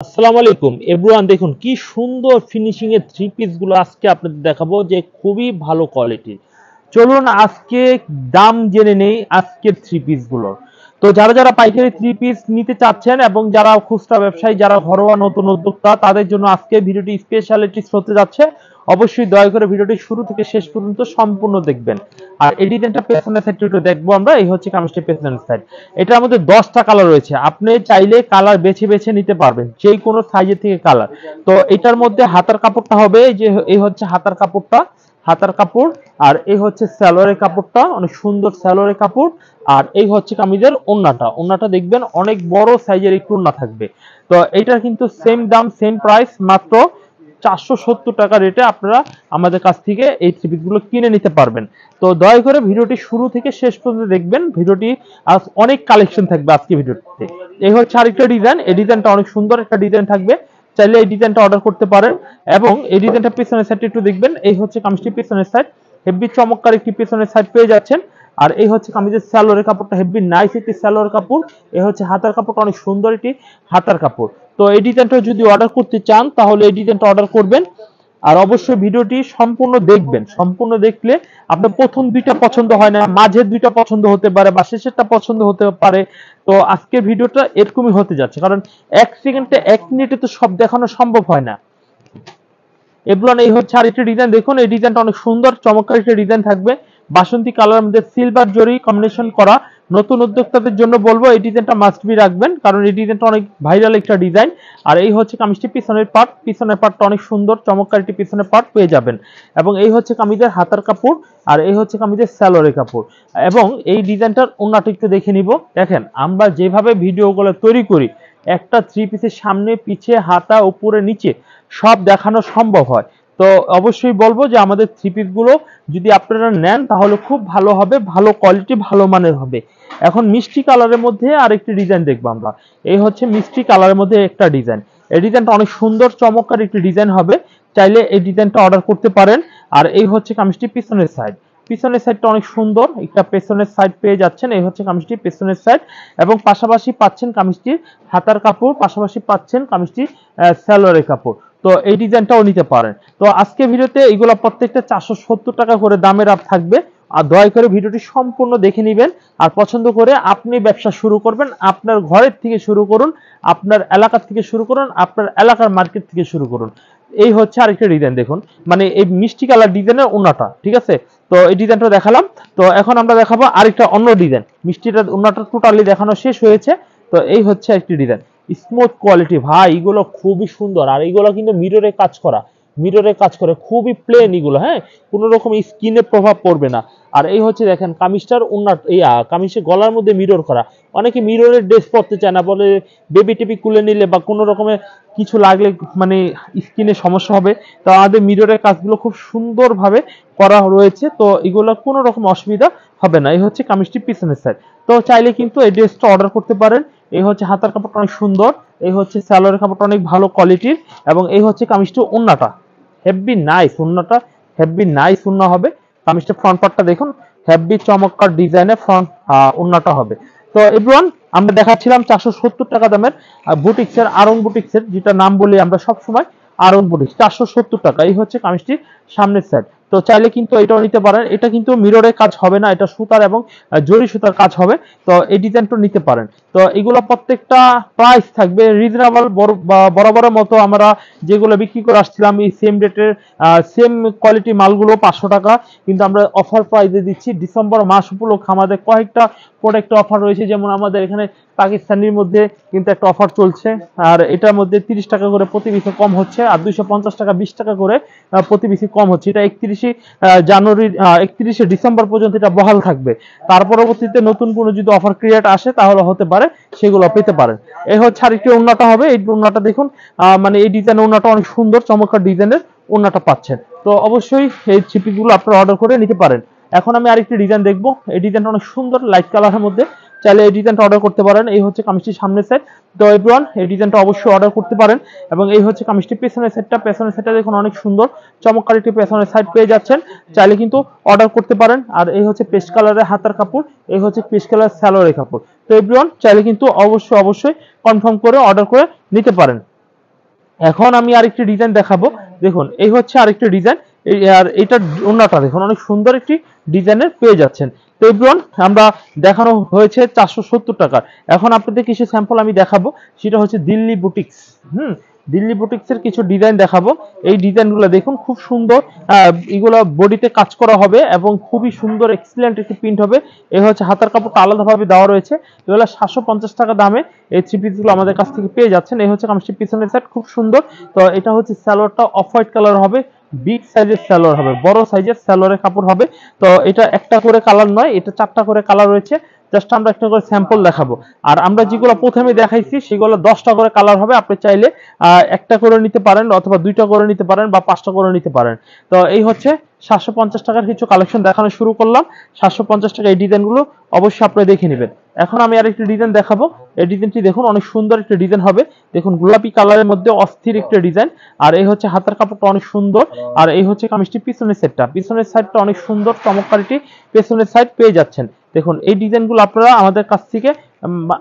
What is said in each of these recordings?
আসসালামু আলাইকুম এভরিওয়ান, দেখুন কি সুন্দর ফিনিশিং এর থ্রি পিস গুলো আজকে আপনাদের দেখাবো, যে খুবই ভালো কোয়ালিটির। চলুন আজকে দাম জেনে নেই আজকের থ্রি পিস গুলোর। তো যারা যারা পাইকারি থ্রি পিস নিতে চাচ্ছেন এবং যারা খুচরা ব্যবসায়ী, যারা ঘরোয়া নতুন উদ্যোক্তা, তাদের জন্য আজকে ভিডিওটি স্পেশালিটি হতে যাচ্ছে। অবশ্যই দয়া করে ভিডিওটি শুরু থেকে শেষ পর্যন্ত সম্পূর্ণ দেখবেন। আর এই ডিজাইনটা পেছনের সাইড একটু দেখবো আমরা। এই হচ্ছে কামিজটির পেছনের সাইড। এটার মধ্যে 10টা কালার রয়েছে, আপনি চাইলে কালার বেছে বেছে নিতে পারবেন, যে কোনো সাইজের থেকে কালার। তো এটার মধ্যে হাতার কাপড়টা হবে যে এই হচ্ছে হাতার কাপড়টা, হাতার কাপড়। আর এই হচ্ছে সালোয়ারের কাপড়টা, অনেক সুন্দর সালোয়ারের কাপড়। আর এই হচ্ছে কামিজের ওন্নাটা, ওন্নাটা দেখবেন অনেক বড় সাইজের একটু ওন্না থাকবে। তো এটা কিন্তু সেম দাম সেম প্রাইস, মাত্র 470 টাকা রেটে আপনারা আমাদের কাছ থেকে এই থ্রি পিস গুলো কিনে নিতে পারবেন। তো দয়া করে ভিডিওটি শুরু থেকে শেষ পর্যন্ত দেখবেন। ভিডিওটি অনেক কালেকশন থাকবে আজকে ভিডিওতে। এই হচ্ছে আরেকটা ডিজাইন, এই ডিজাইনটা অনেক সুন্দর একটা ডিজাইন থাকবে, চাইলে এই ডিজাইনটা অর্ডার করতে পারেন। এবং এই ডিজাইনটা পিছনের সাইড একটু দেখবেন। এই হচ্ছে কামিজটি পিছনের সাইড, হেভি চমৎকার একটি পিছনের সাইড পেয়ে যাচ্ছেন। আর এই হচ্ছে কামিজের সালোয়ারের কাপড়টা, হেভি নাইস একটি সালোয়ার কাপড়। এই হচ্ছে হাতার কাপড়টা, অনেক সুন্দর একটি হাতার কাপড়। তো এই ডিজাইনটা যদি অর্ডার করতে চান তাহলে এই ডিজাইনটা অর্ডার করবেন। আর অবশ্যই ভিডিওটি সম্পূর্ণ দেখবেন, সম্পূর্ণ দেখলে আপনার প্রথম দুইটা পছন্দ হয় না, মাঝের দুইটা পছন্দ হতে পারে, বা শেষেরটা পছন্দ হতে পারে। তো আজকের ভিডিওটা এরকমই হতে যাচ্ছে, কারণ এক সেকেন্ডে এক মিনিটে তো সব দেখানো সম্ভব হয় না। এভরিওয়ান, এই হচ্ছে আরেকটা ডিজাইন। দেখুন এই ডিজাইনটা অনেক সুন্দর চমৎকার একটা ডিজাইন থাকবে, বাসন্তী কালার মধ্যে সিলভার জরি কম্বিনেশন করা। নতুন উদ্যোক্তাদের জন্য বলবো এই ডিজাইনটা মাস্ট বি রাখবেন, কারণ এই ডিজাইনটা অনেক ভাইরাল একটা ডিজাইন। আর এই হচ্ছে কামিজটি পিছনের পার্ট, পিছনের পার্টটা অনেক সুন্দর চমৎকার একটি পিছনের পার্ট পেয়ে যাবেন। এবং এই হচ্ছে কামিজের হাতার কাপড়, আর এই হচ্ছে কামিজের সালোয়ারের কাপড়। এবং এই ডিজাইনটার ওন্নাটা একটু দেখে নিব। দেখেন আমরা যেভাবে ভিডিওগুলো তৈরি করি, একটা থ্রি পিসের সামনে পিছে হাতা উপরে নিচে সব দেখানো সম্ভব হয়। তো অবশ্যই বলবো যে আমাদের থ্রি পিস গুলো যদি আপনারা নেন তাহলে খুব ভালো হবে, ভালো কোয়ালিটি ভালো মানের হবে। এখন মিষ্টি কালারের মধ্যে আরেকটি ডিজাইন দেখবো আমরা। এই হচ্ছে মিষ্টি কালারের মধ্যে একটা ডিজাইন, এই ডিজাইনটা অনেক সুন্দর চমৎকার একটি ডিজাইন হবে, চাইলে এই ডিজাইনটা অর্ডার করতে পারেন। আর এই হচ্ছে কামিজটি পিছনের সাইড, পিছনের সাইডটা অনেক সুন্দর একটা পেছনের সাইড পেয়ে যাচ্ছেন। এই হচ্ছে কামিজটি পেছনের সাইড, এবং পাশাপাশি পাচ্ছেন কামিজটির হাতার কাপড়, পাশাপাশি পাচ্ছেন কামিজটির সালোয়ারের কাপড়। তো এই ডিজাইনটাও নিতে পারেন। তো আজকে ভিডিওতে এগুলো প্রত্যেকটা 470 টাকা করে দামের আপ থাকবে। আর দয়া করে ভিডিওটি সম্পূর্ণ দেখে নেবেন, আর পছন্দ করে আপনি ব্যবসা শুরু করবেন। আপনার ঘরের থেকে শুরু করুন, আপনার এলাকা থেকে শুরু করুন, আপনার এলাকার মার্কেট থেকে শুরু করুন। এই হচ্ছে আরেকটা ডিজাইন, দেখুন মানে এই মিষ্টি কালার ডিজাইনের ওন্নাটা, ঠিক আছে। তো এই ডিজাইনটা দেখালাম। তো এখন আমরা দেখাবো আরেকটা অন্য ডিজাইন। মিষ্টিটা ওন্নাটা টোটালি দেখানো শেষ হয়েছে। তো এই হচ্ছে একটি ডিজাইন, স্মুথ কোয়ালিটি ভাই, এগুলো খুবই সুন্দর। আর এগুলো কিন্তু মিররে কাজ করা, মিররে কাজ করে, খুবই প্লেন এগুলো, হ্যাঁ, কোনো রকম স্কিনে প্রভাব পড়বে না। আর এই হচ্ছে দেখেন কামিজটার ওন্নার, কামিজের গলার মধ্যে মিরর করা। অনেকে মিররের ড্রেস পরতে চায় না, বলে বেবি টেবি কুলে নিলে বা কোনো রকমের কিছু লাগলে মানে স্কিনে সমস্যা হবে। তো আমাদের মিররের কাজগুলো খুব সুন্দরভাবে করা রয়েছে, তো এগুলো কোনো রকম অসুবিধা হবে না। এই হচ্ছে কামিজটি পিছনের সাইড। তো চাইলে কিন্তু এই ড্রেসটা অর্ডার করতে পারেন। এই হচ্ছে হাতার কাপড়টা অনেক সুন্দর, এই হচ্ছে সালোয়ারের কাপড়টা অনেক ভালো কোয়ালিটির, এবং এই হচ্ছে কামিজটি ওন্নাটা হেভি নাইস, ওন্নাটা হেভি নাইস ওন্না হবে। কামিজটা ফ্রন্ট পার্টটা দেখুন, হেভি চমৎকার ডিজাইনের ফ্রন্ট ওন্নাটা হবে। তো এভরিওয়ান, আমরা দেখাচ্ছিলাম 470 টাকা দামের বুটিক্সের, আরং বুটিক্সের, যেটা নাম বলি আমরা সব সময় আরং বুটিক্স, 470 টাকা। এই হচ্ছে কামিজটির সামনের সাইড। তো চাইলে কিন্তু এটাও নিতে পারেন। এটা কিন্তু মিররের কাজ হবে না, এটা সুতার এবং জরি সুতার কাজ হবে। তো এই ডিজাইনটা নিতে পারেন। তো এগুলো প্রত্যেকটা প্রাইস থাকবে রিজনেবল, বরাবরের মতো আমরা যেগুলো বিক্রি করে আসছিলাম এই সেম রেটের সেম কোয়ালিটি মালগুলো 500 টাকা, কিন্তু আমরা অফার প্রাইসে দিচ্ছি। ডিসেম্বর মাস উপলক্ষে আমাদের কয়েকটা প্রোডাক্ট অফার রয়েছে, যেমন আমাদের এখানে পাকিস্তানির মধ্যে কিন্তু একটা অফার চলছে, আর এটার মধ্যে 30 টাকা করে প্রতি পিসে কম হচ্ছে, আর 250 টাকা 20 টাকা করে প্রতি পিসে কম হচ্ছে। এটা 31 জানুয়ারি 31 ডিসেম্বর পর্যন্ত এটা বহাল থাকবে। তার পরবর্তীতে নতুন কোনো যদি অফার ক্রিয়েট আসে তাহলে হতে পারে সেগুলো পেতে পারেন। এই হচ্ছে আরেকটি ওন্নাটা হবে। এই ওন্নাটা দেখুন, মানে এই ডিজাইনের ওন্নাটা অনেক সুন্দর চমৎকার ডিজাইনের ওন্নাটা পাচ্ছেন। তো অবশ্যই এই ছিপিগুলো আপনারা অর্ডার করে নিতে পারেন। এখন আমি আরেকটি ডিজাইন দেখবো। এই ডিজাইনটা অনেক সুন্দর লাইট কালারের মধ্যে, চাইলে এই ডিজাইনটা অর্ডার করতে পারেন। এই হচ্ছে কামিজটির সামনের সাইড। তো এভরিওয়ান, এই ডিজাইনটা অবশ্যই অর্ডার করতে পারেন। এবং এই হচ্ছে কামিজটির পেছনের সাইডটা, পেছনের সাইডটা দেখুন অনেক সুন্দর চমৎকার একটি পেছনের সাইড পেয়ে যাচ্ছেন, চাইলে কিন্তু অর্ডার করতে পারেন। আর এই হচ্ছে পেস্ট কালারের হাতার কাপড়, এই হচ্ছে পেস্ট কালার সালোয়ারের কাপড়। তো এভরিওয়ান, চাইলে কিন্তু অবশ্যই কনফার্ম করে অর্ডার করে নিতে পারেন। এখন আমি আরেকটি ডিজাইন দেখাবো। দেখুন এই হচ্ছে আরেকটি ডিজাইন, আর এটা ওন্নাটা দেখুন অনেক সুন্দর একটি ডিজাইনের পেয়ে যাচ্ছেন। তো এভরিওয়ান আমরা দেখানো হয়েছে 470 টাকার। এখন আপনাদের কিছু স্যাম্পল আমি দেখাবো, সেটা হচ্ছে দিল্লি বুটিক্স। দিল্লি বুটিক্স এর কিছু ডিজাইন দেখাবো। এই ডিজাইনগুলো দেখুন খুব সুন্দর, এগুলো বডিতে কাজ করা হবে এবং খুবই সুন্দর এক্সিলেন্ট একটি প্রিন্ট হবে। এই হচ্ছে হাতার কাপড়টা আলাদাভাবে দেওয়া রয়েছে। এগুলো 750 টাকা দামে এই থ্রি পিসগুলো আমাদের কাছ থেকে পেয়ে যাচ্ছেন। এই হচ্ছে কামিজটির পিছনের সাইড খুব সুন্দর। তো এটা হচ্ছে সালোয়ারটা অফ হোয়াইট কালার হবে, বিগ সাইজের সালোয়ার হবে, বড় সাইজের সালোয়ারের কাপড় হবে। তো এটা একটা করে কালার নয়, এটা 4টা করে কালার রয়েছে। জাস্ট আমরা একটা করে স্যাম্পল দেখাবো। আর আমরা যেগুলো প্রথমে দেখাইছি সেগুলো 10টা করে কালার হবে। আপনি চাইলে একটা করে নিতে পারেন, অথবা 2টা করে নিতে পারেন, বা 5টা করে নিতে পারেন। তো এই হচ্ছে 750 টাকার কিছু কালেকশন দেখানো শুরু করলাম। 750 টাকা এই ডিজাইনগুলো অবশ্যই আপনি দেখে নেবেন। এখন আমি আরেকটি ডিজাইন দেখাবো। এই ডিজাইনটি দেখুন অনেক সুন্দর একটা ডিজাইন হবে। দেখুন গোলাপি কালারের মধ্যে অস্থির একটা ডিজাইন। আর এই হচ্ছে হাতার কাপড়টা অনেক সুন্দর। আর এই হচ্ছে কামিজটি পিছনের সেটটা, পিছনের সাইডটা অনেক সুন্দর চমৎকার একটি পেছনের সাইড পেয়ে যাচ্ছেন। দেখুন এই ডিজাইনগুলো আপনারা আমাদের কাছ থেকে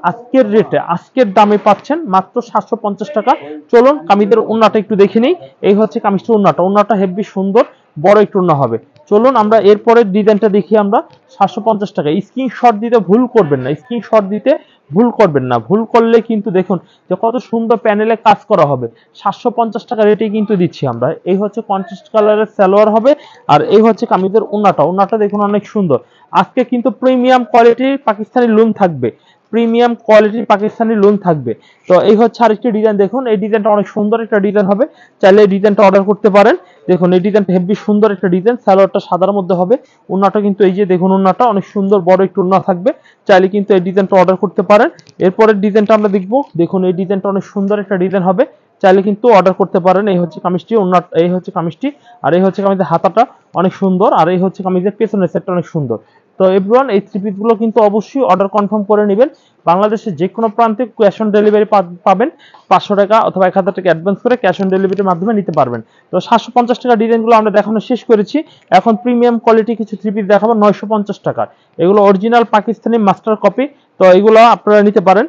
আজকের রেটে, আজকের দামে পাচ্ছেন মাত্র 750 টাকা। চলুন কামিজের ওন্নাটা একটু দেখে নিই। এই হচ্ছে কামিজটির ওন্নাটা, ওন্নাটা হেভি সুন্দর, বড় একটু ওন্না হবে। চলুন আমরা এরপরের ডিজাইনটা দেখি। আমরা 750 টাকা। স্ক্রিনশট দিতে ভুল করবেন না, স্ক্রিনশট দিতে ভুল করবেন না। ভুল করলে কিন্তু দেখুন যে কত সুন্দর প্যানেলে কাজ করা হবে। 750 টাকা রেটে কিন্তু দিচ্ছি আমরা। এই হচ্ছে কন্ট্রাস্ট কালারের সালোয়ার হবে। আর এই হচ্ছে কামিজের ওন্নাটা, ওন্নাটা দেখুন অনেক সুন্দর। আজকে কিন্তু প্রিমিয়াম কোয়ালিটির পাকিস্তানি লুন থাকবে, প্রিমিয়াম কোয়ালিটির পাকিস্তানি লুন থাকবে। তো এই হচ্ছে আরেকটি ডিজাইন। দেখুন এই ডিজাইনটা অনেক সুন্দর একটা ডিজাইন হবে, চাইলে এই ডিজাইনটা অর্ডার করতে পারেন। দেখুন এই ডিজাইনটা হেভি সুন্দর একটা ডিজাইন, সালোয়ারটা সাদার মধ্যে হবে। ওন্নাটা কিন্তু এই যে দেখুন ওন্নাটা অনেক সুন্দর, বড় একটু ওন্না থাকবে। চাইলে কিন্তু এই ডিজাইনটা অর্ডার করতে পারেন। এরপরের ডিজাইনটা আমরা দেখব। দেখুন এই ডিজাইনটা অনেক সুন্দর একটা ডিজাইন হবে, চাইলে কিন্তু অর্ডার করতে পারেন। এই হচ্ছে কামিজটি, ওন্না এই হচ্ছে কামিজটি। আর এই হচ্ছে কামিজের হাতাটা অনেক সুন্দর। আর এই হচ্ছে কামিজের পেছনের সেটটা অনেক সুন্দর। তো এভরিওয়ান এই থ্রি পিসগুলো কিন্তু অবশ্যই অর্ডার কনফার্ম করে নেবেন। বাংলাদেশের যে কোনো প্রান্তে ক্যাশ অন ডেলিভারি পাবেন। 500 টাকা অথবা 1000 টাকা অ্যাডভান্স করে ক্যাশ অন ডেলিভারির মাধ্যমে নিতে পারবেন। তো 750 টাকা ডিজাইনগুলো আমরা দেখানো শেষ করেছি। এখন প্রিমিয়াম কোয়ালিটি কিছু থ্রি পিস দেখাবো 950 টাকার। এগুলো অরিজিনাল পাকিস্তানি মাস্টার কপি। তো এগুলো আপনারা নিতে পারেন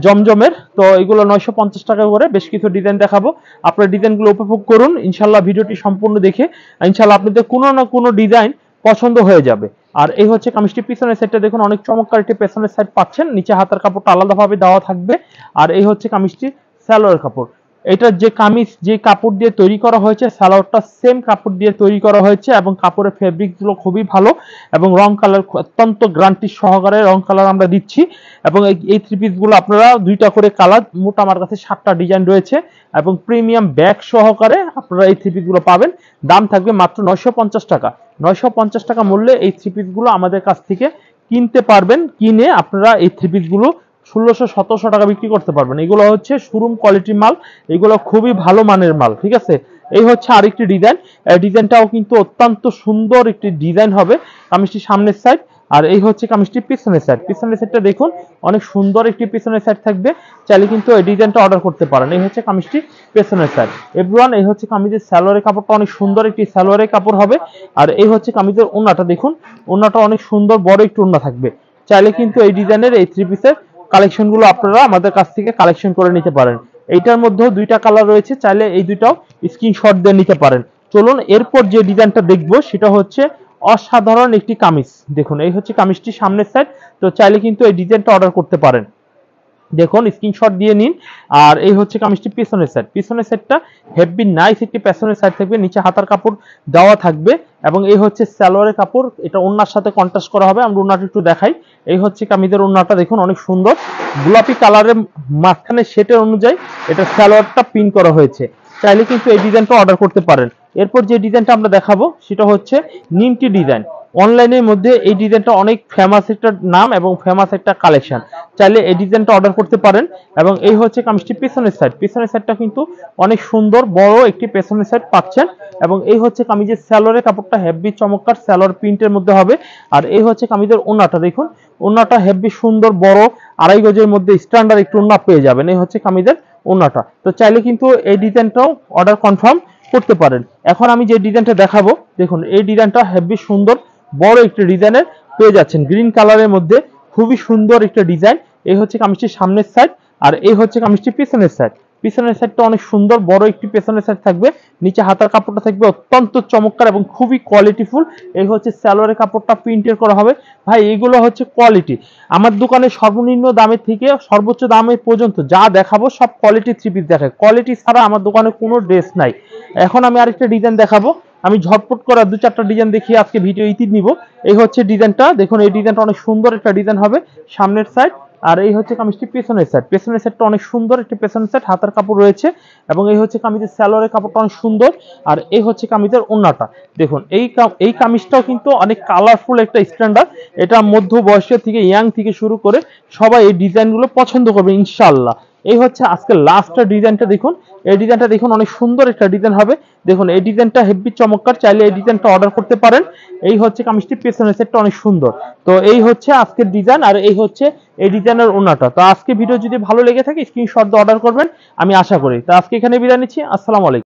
জমজমের। তো এগুলো 950 টাকা করে বেশ কিছু ডিজাইন দেখাবো। আপনারা ডিজাইনগুলো উপভোগ করুন ইনশাল্লাহ। ভিডিওটি সম্পূর্ণ দেখে ইনশাল্লাহ আপনাদের কোনো না কোনো ডিজাইন পছন্দ হয়ে যাবে। আর এই হচ্ছে কামিজটি পিছনের সাইডটা দেখুন অনেক চমৎকার একটি পেছনের সাইড পাচ্ছেন। নিচে হাতার কাপড়টা আলাদাভাবে দেওয়া থাকবে। আর এই হচ্ছে কামিজটি সালোয়ার কাপড়। এটা যে কামিজ যে কাপড় দিয়ে তৈরি করা হয়েছে, সালোয়ারটা সেম কাপড় দিয়ে তৈরি করা হয়েছে এবং কাপড়ের ফেব্রিক গুলো খুবই ভালো এবং রং কালার অত্যন্ত গ্যারান্টি সহকারে রং কালার আমরা দিচ্ছি। এবং এই থ্রি পিস গুলো আপনারা 2টা করে কালার, মোট আমার কাছে 7টা ডিজাইন রয়েছে এবং প্রিমিয়াম ব্যাগ সহকারে আপনারা এই থ্রি পিস গুলো পাবেন। দাম থাকবে মাত্র 950 টাকা। 950 টাকা মূল্যে এই থ্রি পিস গুলো আমাদের কাছ থেকে কিনতে পারবেন। কিনে আপনারা এই থ্রি পিস গুলো 1600-1700 টাকা বিক্রি করতে পারবেন। এগুলো হচ্ছে শোরুম কোয়ালিটির মাল, এগুলো খুবই ভালো মানের মাল, ঠিক আছে। এই হচ্ছে আরেকটি ডিজাইন। ডিজাইনটাও কিন্তু অত্যন্ত সুন্দর একটি ডিজাইন হবে কামিজটির সামনের সাইড। আর এই হচ্ছে কামিজটির পিছনের সাইড, পিছনের সাইডটা দেখুন অনেক সুন্দর একটি পিছনের সাইড থাকবে। চাইলে কিন্তু এই ডিজাইনটা অর্ডার করতে পারেন। এই হচ্ছে কামিজটির পেছনের সাইড। এভরিওয়ান এই হচ্ছে কামিজের সালোয়ারের কাপড়টা অনেক সুন্দর একটি সালোয়ারের কাপড় হবে। আর এই হচ্ছে কামিজের ওন্নাটা দেখুন, ওন্নাটা অনেক সুন্দর বড় একটু ওন্না থাকবে। চাইলে কিন্তু এই ডিজাইনের এই থ্রি পিসের কালেকশনগুলো আপনারা আমাদের কাছ থেকে কালেকশন করে নিতে পারেন। এইটার মধ্যেও 2টা কালার রয়েছে, চাইলে এই দুইটাও স্ক্রিনশট দিয়ে নিতে পারেন। চলুন এরপর যে ডিজাইনটা দেখবো সেটা হচ্ছে অসাধারণ একটি কামিজ। দেখুন এই হচ্ছে কামিজটি সামনের সাইড। তো চাইলে কিন্তু এই ডিজাইনটা অর্ডার করতে পারেন। দেখুন স্ক্রিনশট দিয়ে নিন। আর এই হচ্ছে কামিজটি পিছনের সাইড, পিছনের সাইডটা হেভি নাইস একটি পেছনের সাইড থাকবে, নিচে হাতার কাপড় দেওয়া থাকবে এবং এই হচ্ছে সালোয়ারের কাপড়। এটা ওন্নার সাথে কন্ট্রাস্ট করা হবে। আমরা ওন্নাটা একটু দেখাই। এই হচ্ছে কামিজের ওন্নাটা দেখুন অনেক সুন্দর গোলাপি কালারের মাঝখানে সেটের অনুযায়ী এটা সালোয়ারটা প্রিন্ট করা হয়েছে। চাইলে কিন্তু এই ডিজাইনটা অর্ডার করতে পারেন। এরপর যে ডিজাইনটা আমরা দেখাবো সেটা হচ্ছে নিমটি ডিজাইন। অনলাইনের মধ্যে এই ডিজাইনটা অনেক ফেমাস একটা নাম এবং ফেমাস একটা কালেকশন। চাইলে এই ডিজাইনটা অর্ডার করতে পারেন। এবং এই হচ্ছে কামিজটি পিছনের সাইড, পিছনের সাইডটা কিন্তু অনেক সুন্দর বড় একটি পেছনের সাইড পাচ্ছেন। এবং এই হচ্ছে কামিজের সালোয়ারের কাপড়টা হেভি চমৎকার সালোয়ার প্রিন্টের মধ্যে হবে। আর এই হচ্ছে কামিজের ওন্নাটা দেখুন, ওন্নাটা হেভি সুন্দর বড় 2.5 গজের মধ্যে স্ট্যান্ডার্ড একটু ওন্না পেয়ে যাবেন। এই হচ্ছে কামিজের ওন্নাটা। তো চাইলে কিন্তু এই ডিজাইনটাও অর্ডার কনফার্ম করতে পারেন। এখন আমি যে ডিজাইনটা দেখাবো দেখুন এই ডিজাইনটা হেভি সুন্দর বড় একটি ডিজাইনের পেয়ে যাচ্ছেন, গ্রিন কালারের মধ্যে খুবই সুন্দর একটা ডিজাইন। এই হচ্ছে কামিজটির সামনের সাইড আর এই হচ্ছে কামিজটির পিছনের সাইড। পিছনের সাইডটা অনেক সুন্দর, বড় একটি পেছনের সাইড থাকবে। নিচে হাতার কাপড়টা থাকবে অত্যন্ত চমৎকার এবং খুবই কোয়ালিটিফুল। এই হচ্ছে সালোয়ারের কাপড়টা প্রিন্টের করা হবে। ভাই এগুলো হচ্ছে কোয়ালিটি। আমার দোকানে সর্বনিম্ন দামের থেকে সর্বোচ্চ দামের পর্যন্ত যা দেখাবো সব কোয়ালিটি থ্রি পিস দেখায়। কোয়ালিটি ছাড়া আমার দোকানে কোনো ড্রেস নাই। এখন আমি আরেকটা ডিজাইন দেখাবো। আমি ঝটপট করা 2-4টা ডিজাইন দেখিয়ে আজকে ভিডিও ইতি নিব। এই হচ্ছে ডিজাইনটা, দেখুন এই ডিজাইনটা অনেক সুন্দর একটা ডিজাইন হবে সামনের সাইড। আর এই হচ্ছে কামিজটি পেছনের সাইড। পেছনের সাইডটা অনেক সুন্দর একটি পেছনের সাইড, হাতার কাপড় রয়েছে। এবং এই হচ্ছে কামিজের সালোয়ারের কাপড়টা অনেক সুন্দর। আর এই হচ্ছে কামিজের ওড়নাটা। দেখুন এই কামিজটাও কিন্তু অনেক কালারফুল একটা স্ট্যান্ডার্ড। এটা মধ্য বয়সের থেকে ইয়াং থেকে শুরু করে সবাই এই ডিজাইনগুলো পছন্দ করবে ইনশাআল্লাহ। এই হচ্ছে আজকে লাস্টের ডিজাইনটা, দেখুন এই ডিজাইনটা দেখুন অনেক সুন্দর একটা ডিজাইন হবে। দেখুন এই ডিজাইনটা হেভি চমৎকার, চাইলে এই ডিজাইনটা অর্ডার করতে পারেন। এই হচ্ছে কামিজটি পেছনের সেটটা অনেক সুন্দর। তো এই হচ্ছে আজকের ডিজাইন, আর এই হচ্ছে এই ডিজাইনের ওনাটা। তো আজকে ভিডিও যদি ভালো লেগে থাকে স্ক্রিনশট দিয়ে অর্ডার করবেন আমি আশা করি। তো আজকে এখানে বিদায় নিচ্ছি। আসসালামু আলাইকুম।